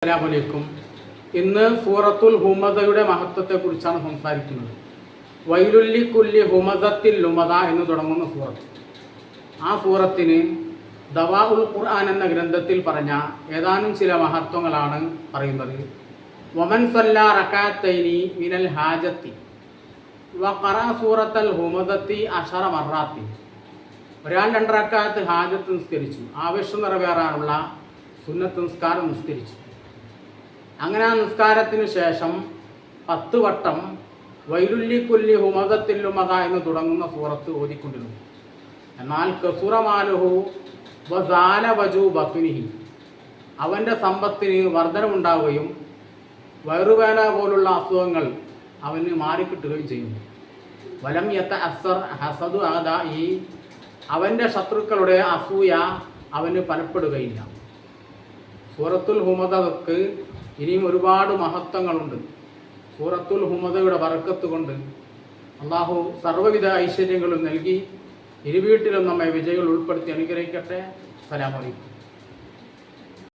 അസ്സലാമു. ഇന്ന് സൂറത്തുൽ ഹുമസയുടെ മഹത്വത്തെക്കുറിച്ചാണ് സംസാരിക്കുന്നത്. വൈലുല്ലി കുല്ലി ഹുമസത്തിൽ ലുമദ എന്ന് തുടങ്ങുന്ന സൂറത്ത്. ആ സൂറത്തിന് ദവാഉൽ ഖുർആൻ എന്ന ഗ്രന്ഥത്തിൽ പറഞ്ഞ ഏതാനും ചില മഹത്വങ്ങളാണ് പറയുന്നത്. വമൻ സല്ലാ റകഅത്തൈനി മിനൽ ഹാജത്തി വഖറഅ സൂറത്തുൽ ഹുമസത്തി അശറ മറാത്തി. ഒരാൾ 2 റകഅത്ത് ഹാജത്ത് നിസ്കരിച്ചു, ആവശ്യം നിറവേറാനുള്ള സുന്നത്ത് നിസ്കാരം നിസ്കരിച്ചു. അങ്ങനെ ആ നിസ്കാരത്തിന് ശേഷം 10 വട്ടം വൈലുല്ലി കുല്ലി ഹുമസത്തിൽ ലുമദ എന്ന് തുടങ്ങുന്ന സൂറത്ത് ഓതിക്കൊണ്ടിരുന്നു. എന്നാൽ കസുറമാലുഹു വസാല വജു ബത്തുനിഹി, അവൻ്റെ സമ്പത്തിന് വർധനമുണ്ടാവുകയും വയറുവേദന പോലുള്ള അസുഖങ്ങൾ അവന് മാറിക്കിട്ടുകയും ചെയ്യുന്നു. വലം യത്ത അസർ ഹസദു ആദായി, അവൻ്റെ ശത്രുക്കളുടെ അസൂയ അവന് ഫലപ്പെടുകയില്ല. സൂറത്തുൽ ഹുമസക്ക് ഇനിയും ഒരുപാട് മഹത്വങ്ങളുണ്ട്. സൂറത്തുൽ ഹുമസയുടെ ബറക്കത്ത് കൊണ്ട് അള്ളാഹു സർവ്വവിധ ഐശ്വര്യങ്ങളും നൽകി ഇരുവീട്ടിലും നമ്മെ വിജയികൾ ഉൾപ്പെടുത്തി അനുഗ്രഹിക്കട്ടെ. അസ്സലാമു അലൈക്കും.